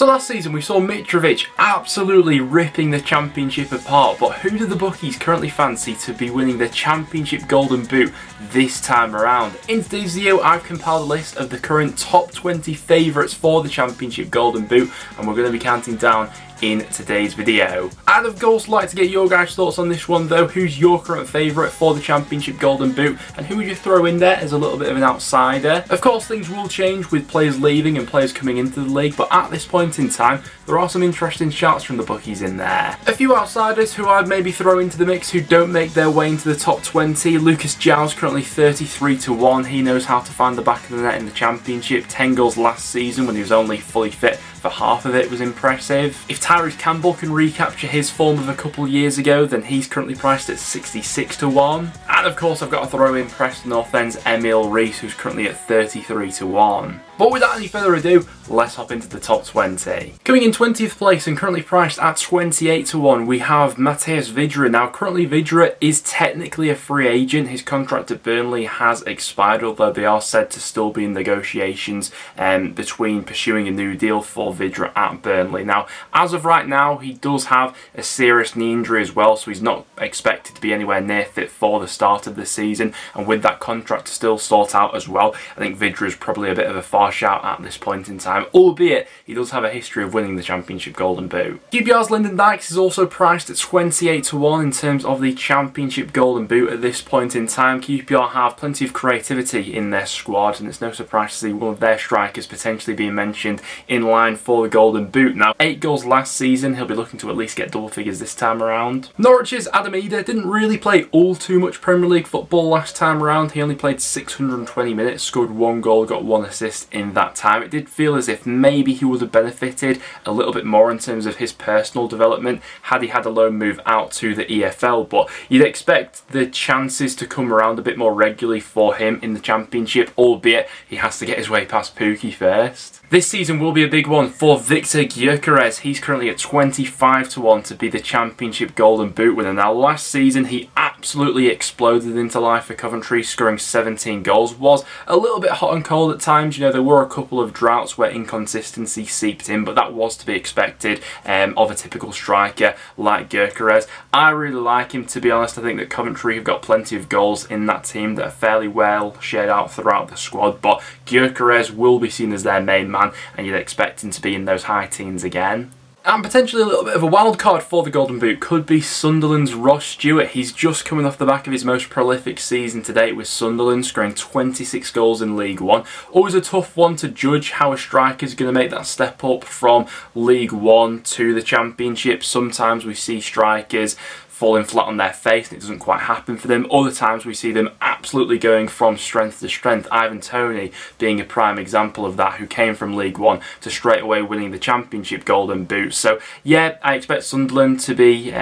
So last season we saw Mitrovic absolutely ripping the championship apart, but who do the bookies currently fancy to be winning the championship golden boot this time around? In today's video I've compiled a list of the current top 20 favourites for the championship golden boot, and we're going to be counting down in today's video. I'd of course like to get your guys' thoughts on this one though. Who's your current favourite for the championship golden boot, and who would you throw in there as a little bit of an outsider? Of course things will change with players leaving and players coming into the league, but at this point in time there are some interesting shots from the bookies in there. A few outsiders who I'd maybe throw into the mix who don't make their way into the top 20. Lucas Giles currently 33 to 1. He knows how to find the back of the net in the championship. 10 goals last season when he was only fully fit for half of it was impressive. If Tyrese Campbell can recapture his form of a couple of years ago, then he's currently priced at 66 to 1. And of course I've got to throw in Preston North End's Emil Rees, who's currently at 33 to 1. But without any further ado, let's hop into the top 20. Coming in 20th place and currently priced at 28 to 1, we have Mateusz Vydra. Now currently Vydra is technically a free agent. His contract at Burnley has expired, although they are said to still be in negotiations between pursuing a new deal for Vydra at Burnley. Now as of right now he does have a serious knee injury as well, so he's not expected to be anywhere near fit for the start of the season, and with that contract to still sort out as well, I think Vydra is probably a bit of a far shout at this point in time, albeit he does have a history of winning the championship golden boot. QPR's Lyndon Dykes is also priced at 28 to 1 in terms of the championship golden boot at this point in time. QPR have plenty of creativity in their squad, and it's no surprise to see one of their strikers potentially being mentioned in line for the golden boot. Now 8 goals last season, he'll be looking to at least get double figures this time around. Norwich's Adam Idah didn't really play all too much Premier League football last time around. He only played 620 minutes, scored 1 goal, got 1 assist in that time. It did feel as if maybe he would have benefited a little bit more in terms of his personal development had he had a loan move out to the EFL, but you'd expect the chances to come around a bit more regularly for him in the championship, albeit he has to get his way past Pukki first. This season will be a big one for Viktor Gyökeres. He's currently at 25 to 1 to be the championship golden boot winner. Now last season he absolutely exploded into life for Coventry, scoring 17 goals. Was a little bit hot and cold at times. You know, there were a couple of droughts where inconsistency seeped in, but that was to be expected of a typical striker like Gyökeres. I really like him, to be honest. I think that Coventry have got plenty of goals in that team that are fairly well shared out throughout the squad, but Gyökeres will be seen as their main man, and you'd expect him to be in those high teens again. And potentially a little bit of a wild card for the Golden Boot could be Sunderland's Ross Stewart. He's just coming off the back of his most prolific season to date with Sunderland, scoring 26 goals in League One. Always a tough one to judge how a striker is going to make that step up from League One to the Championship. Sometimes we see strikers falling flat on their face and it doesn't quite happen for them. Other times we see them absolutely going from strength to strength. Ivan Toney being a prime example of that, who came from League One to straight away winning the Championship golden boot. So yeah, I expect Sunderland to be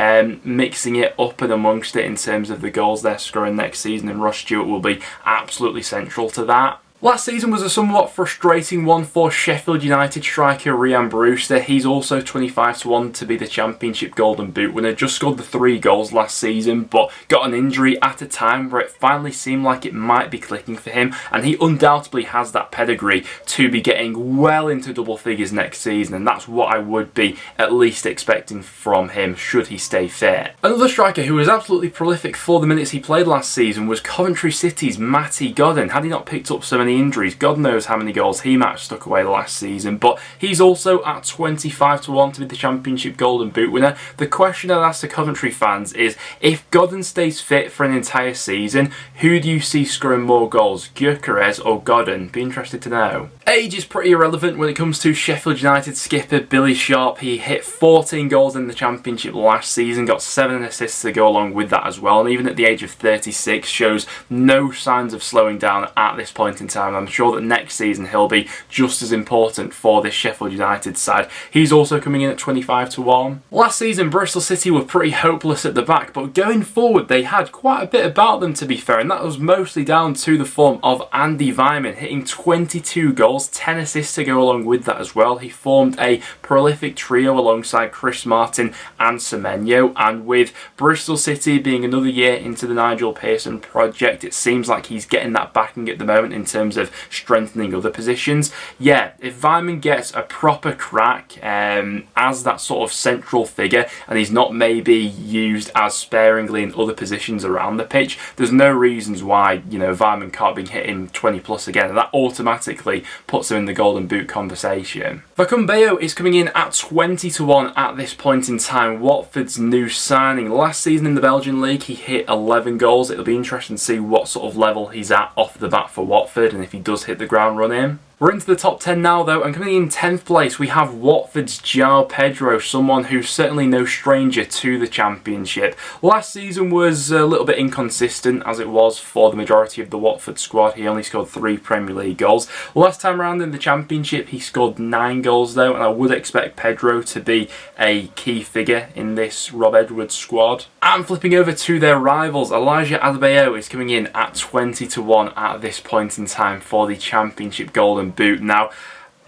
mixing it up and amongst it in terms of the goals they're scoring next season, and Ross Stewart will be absolutely central to that. Last season was a somewhat frustrating one for Sheffield United striker Ryan Brewster. He's also 25 to 1 to be the Championship golden boot winner. Just scored the 3 goals last season, but got an injury at a time where it finally seemed like it might be clicking for him, and he undoubtedly has that pedigree to be getting well into double figures next season, and that's what I would be at least expecting from him should he stay fit. Another striker who was absolutely prolific for the minutes he played last season was Coventry City's Matty Godden. Had he not picked up so many injuries, God knows how many goals he might have stuck away last season, but he's also at 25 to 1 to be the Championship golden boot winner. The question I'd ask the Coventry fans is, if Godden stays fit for an entire season, who do you see scoring more goals, Gyökeres or Godden? Be interested to know. Age is pretty irrelevant when it comes to Sheffield United skipper Billy Sharp. He hit 14 goals in the Championship last season, got 7 assists to go along with that as well, and even at the age of 36 shows no signs of slowing down at this point in time. I'm sure that next season he'll be just as important for this Sheffield United side. He's also coming in at 25 to 1. Last season Bristol City were pretty hopeless at the back, but going forward they had quite a bit about them, to be fair, and that was mostly down to the form of Andy Weimann, hitting 22 goals, 10 assists to go along with that as well. He formed a prolific trio alongside Chris Martin and Semenyo, and with Bristol City being another year into the Nigel Pearson project, it seems like he's getting that backing at the moment in terms terms of strengthening other positions. Yeah, if Weimann gets a proper crack as that sort of central figure, and he's not maybe used as sparingly in other positions around the pitch, there's no reasons why, you know, Weimann can't be hitting 20 plus again, and that automatically puts him in the Golden Boot conversation. Facundo Bayo is coming in at 20 to 1 at this point in time. Watford's new signing. Last season in the Belgian League, he hit 11 goals. It'll be interesting to see what sort of level he's at off the bat for Watford, and if he does hit the ground running. We're into the top 10 now though, and coming in 10th place we have Watford's João Pedro, someone who's certainly no stranger to the Championship. Last season was a little bit inconsistent, as it was for the majority of the Watford squad. He only scored 3 Premier League goals. Last time around in the Championship he scored 9 goals though, and I would expect Pedro to be a key figure in this Rob Edwards squad. And flipping over to their rivals, Elijah Adebayo is coming in at 20 to 1 at this point in time for the Championship Golden Boot. Now,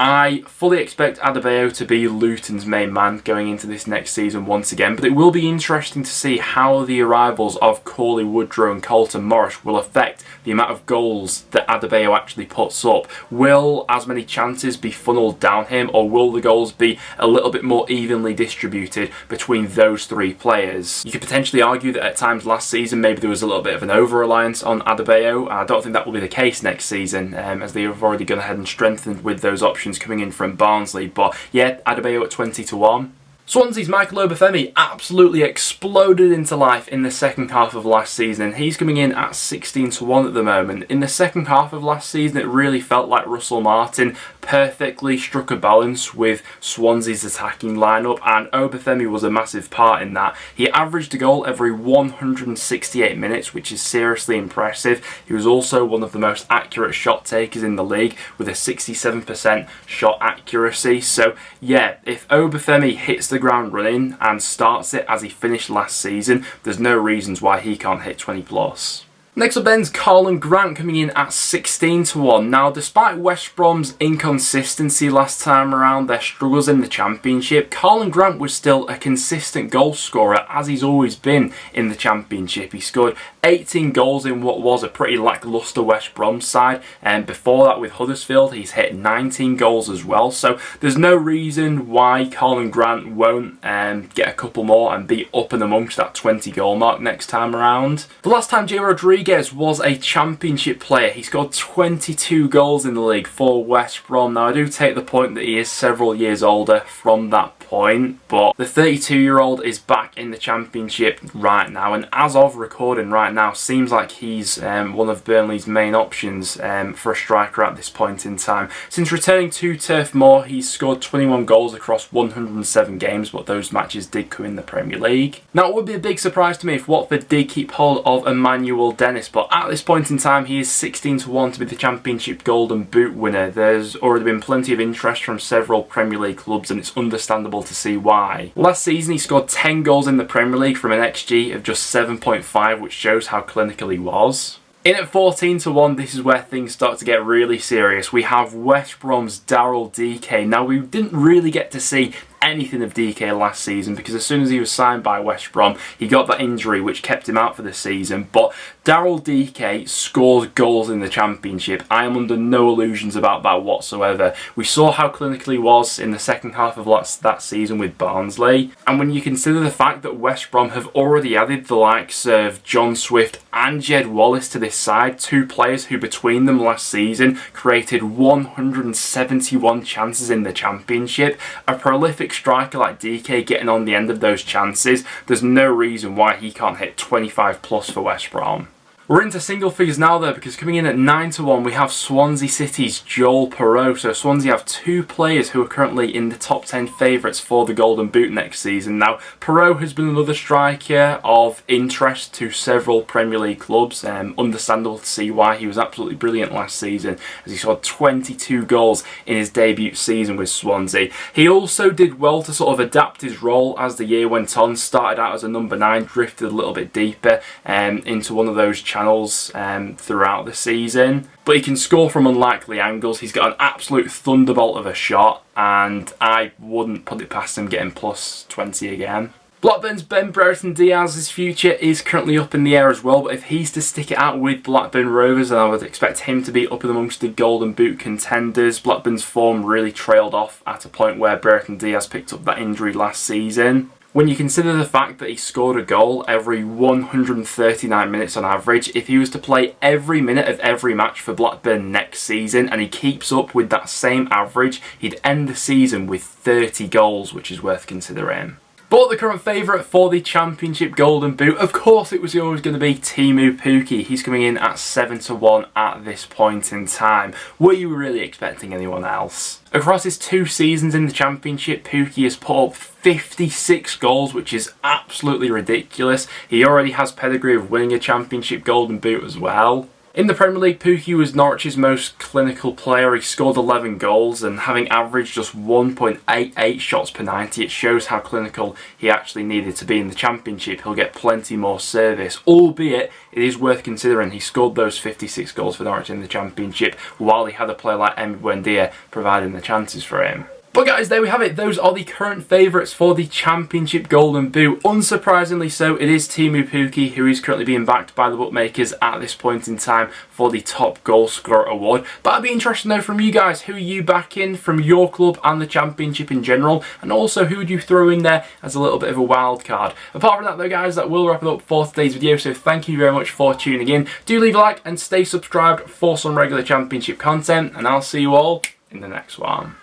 I fully expect Adebayo to be Luton's main man going into this next season once again, but it will be interesting to see how the arrivals of Cauley Woodrow and Colton Morris will affect the amount of goals that Adebayo actually puts up. Will as many chances be funneled down him, or will the goals be a little bit more evenly distributed between those 3 players? You could potentially argue that at times last season maybe there was a little bit of an over-reliance on Adebayo. I don't think that will be the case next season, as they have already gone ahead and strengthened with those options coming in from Barnsley. But yeah, Adebayo at 20 to 1. Swansea's Michael Obafemi absolutely exploded into life in the second half of last season, and he's coming in at 16 to 1 at the moment. In the second half of last season, it really felt like Russell Martin perfectly struck a balance with Swansea's attacking lineup, and Obafemi was a massive part in that. He averaged a goal every 168 minutes, which is seriously impressive. He was also one of the most accurate shot takers in the league with a 67% shot accuracy. So yeah, if Obafemi hits the ground running and starts it as he finished last season, there's no reasons why he can't hit 20 plus. Next up then's Karlan Grant coming in at 16 to 1. Now, despite West Brom's inconsistency last time around, their struggles in the Championship, Karlan Grant was still a consistent goal scorer, as he's always been in the Championship. He scored 18 goals in what was a pretty lacklustre West Brom side, and before that with Huddersfield he's hit 19 goals as well. So there's no reason why Karlan Grant won't get a couple more and be up and amongst that 20 goal mark next time around. The last time Jay Rodriguez was a Championship player, he scored 22 goals in the league for West Brom. Now, I do take the point that he is several years older from that point, but the 32-year-old is back in the Championship right now, and as of recording right now, seems like he's one of Burnley's main options for a striker at this point in time. Since returning to Turf Moor, he's scored 21 goals across 107 games, but those matches did come in the Premier League. Now, it would be a big surprise to me if Watford did keep hold of Emmanuel Dennis, but at this point in time, he is 16 to 1 to be the Championship Golden Boot winner. There's already been plenty of interest from several Premier League clubs, and it's understandable to see why. Last season, he scored 10 goals in the Premier League from an XG of just 7.5, which shows how clinical he was. In at 14 to 1, this is where things start to get really serious. We have West Brom's Daryl Dike. Now, we didn't really get to see anything of Dike last season because as soon as he was signed by West Brom, he got that injury which kept him out for the season. But Daryl Dike scores goals in the Championship. I am under no illusions about that whatsoever. We saw how clinical he was in the second half of that season with Barnsley, and when you consider the fact that West Brom have already added the likes of John Swift and Jed Wallace to this side, 2 players who between them last season created 171 chances in the Championship, a prolific striker like Dike getting on the end of those chances, there's no reason why he can't hit 25 plus for West Brom. We're into single figures now though, because coming in at 9 to 1 we have Swansea City's Joel Perreault. So Swansea have 2 players who are currently in the top 10 favourites for the Golden Boot next season. Now, Perreault has been another striker of interest to several Premier League clubs. Understandable to see why. He was absolutely brilliant last season as he scored 22 goals in his debut season with Swansea. He also did well to sort of adapt his role as the year went on. Started out as a number 9, drifted a little bit deeper into one of those channels throughout the season, but he can score from unlikely angles. He's got an absolute thunderbolt of a shot, and I wouldn't put it past him getting plus 20 again. Blackburn's Ben Brereton Diaz's future is currently up in the air as well, but if he's to stick it out with Blackburn Rovers, then I would expect him to be up amongst the Golden Boot contenders. Blackburn's form really trailed off at a point where Brereton Diaz picked up that injury last season. When you consider the fact that he scored a goal every 139 minutes on average, if he was to play every minute of every match for Blackburn next season and he keeps up with that same average, he'd end the season with 30 goals, which is worth considering. But the current favourite for the Championship Golden Boot, of course it was always going to be Teemu Pukki. He's coming in at 7-1 at this point in time. Were you really expecting anyone else? Across his 2 seasons in the Championship, Pukki has put up 56 goals, which is absolutely ridiculous. He already has pedigree of winning a Championship Golden Boot as well. In the Premier League, Pukki was Norwich's most clinical player. He scored 11 goals and having averaged just 1.88 shots per 90, it shows how clinical he actually needed to be in the Championship. He'll get plenty more service, albeit it is worth considering he scored those 56 goals for Norwich in the Championship while he had a player like Emi Buendia providing the chances for him. But guys, there we have it. Those are the current favourites for the Championship Golden Boot. Unsurprisingly so, it is Teemu Pukki who is currently being backed by the bookmakers at this point in time for the top goal scorer award. But I'd be interested to know from you guys, who are you backing from your club and the Championship in general? And also, who would you throw in there as a little bit of a wild card? Apart from that though guys, that will wrap it up for today's video. So thank you very much for tuning in. Do leave a like and stay subscribed for some regular Championship content. And I'll see you all in the next one.